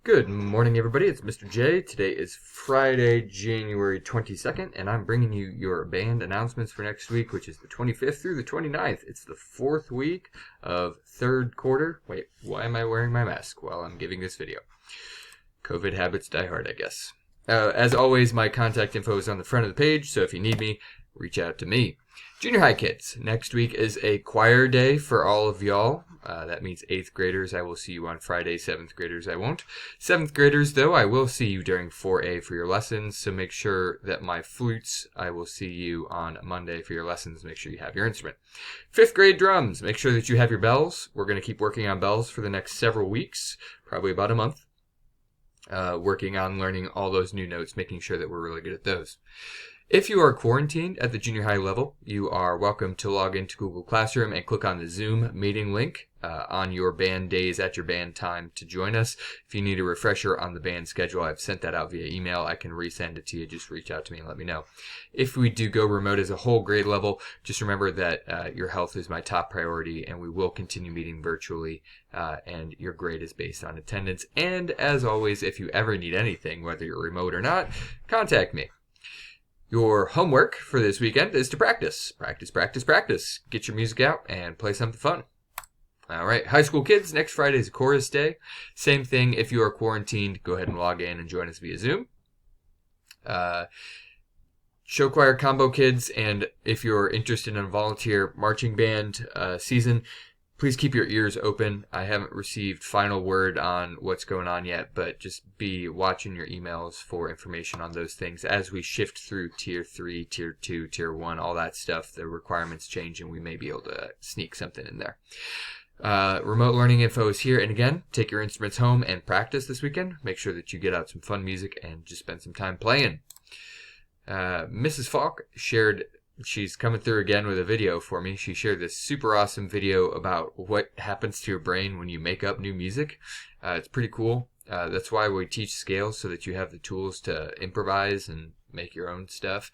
Good morning, everybody. It's Mr. J. Today is Friday, January 22nd, and I'm bringing you your band announcements for next week, which is the 25th through the 29th. It's the fourth week of third quarter. Wait, why am I wearing my mask while I'm giving this video? COVID habits die hard, I guess. As always, my contact info is on the front of the page, so if you need me, reach out to me. Junior high kids, next week is a choir day for all of y'all. That means 8th graders, I will see you on Friday. 7th graders, I won't. 7th graders, though, I will see you during 4A for your lessons, so make sure that my flutes, I will see you on Monday for your lessons. Make sure you have your instrument. 5th grade drums, make sure that you have your bells. We're going to keep working on bells for the next several weeks, probably about a month. Working on learning all those new notes, making sure that we're really good at those. If you are quarantined at the junior high level, you are welcome to log into Google Classroom and click on the Zoom meeting link on your band days at your band time to join us. If you need a refresher on the band schedule, I've sent that out via email. I can resend it to you. Just reach out to me and let me know. If we do go remote as a whole grade level, just remember that your health is my top priority, and we will continue meeting virtually, and your grade is based on attendance. And as always, if you ever need anything, whether you're remote or not, contact me. Your homework for this weekend is to practice. Practice, practice, practice. Get your music out and play something fun. All right, high school kids, next Friday is chorus day. Same thing, if you are quarantined, go ahead and log in and join us via Zoom. Show choir combo kids, and if you're interested in a volunteer marching band season, please keep your ears open. I haven't received final word on what's going on yet, but just be watching your emails for information on those things as we shift through Tier 3, Tier 2, Tier 1, all that stuff. The requirements change, and we may be able to sneak something in there. Remote learning info is here, and again, take your instruments home and practice this weekend. Make sure that you get out some fun music and just spend some time playing. Mrs. Falk shared... She's coming through again with a video for me. She shared this super awesome video about what happens to your brain when you make up new music. It's pretty cool. That's why we teach scales, so that you have the tools to improvise and make your own stuff.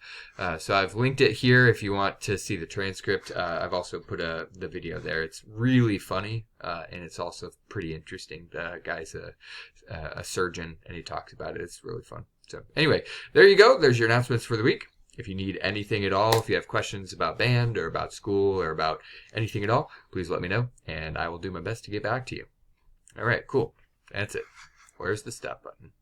So I've linked it here if you want to see the transcript. I've also put the video there. It's really funny, and it's also pretty interesting. The guy's a surgeon, and he talks about it. It's really fun. So anyway, there you go. There's your announcements for the week. If you need anything at all, if you have questions about band or about school or about anything at all, please let me know, and I will do my best to get back to you. All right, cool. That's it. Where's the stop button?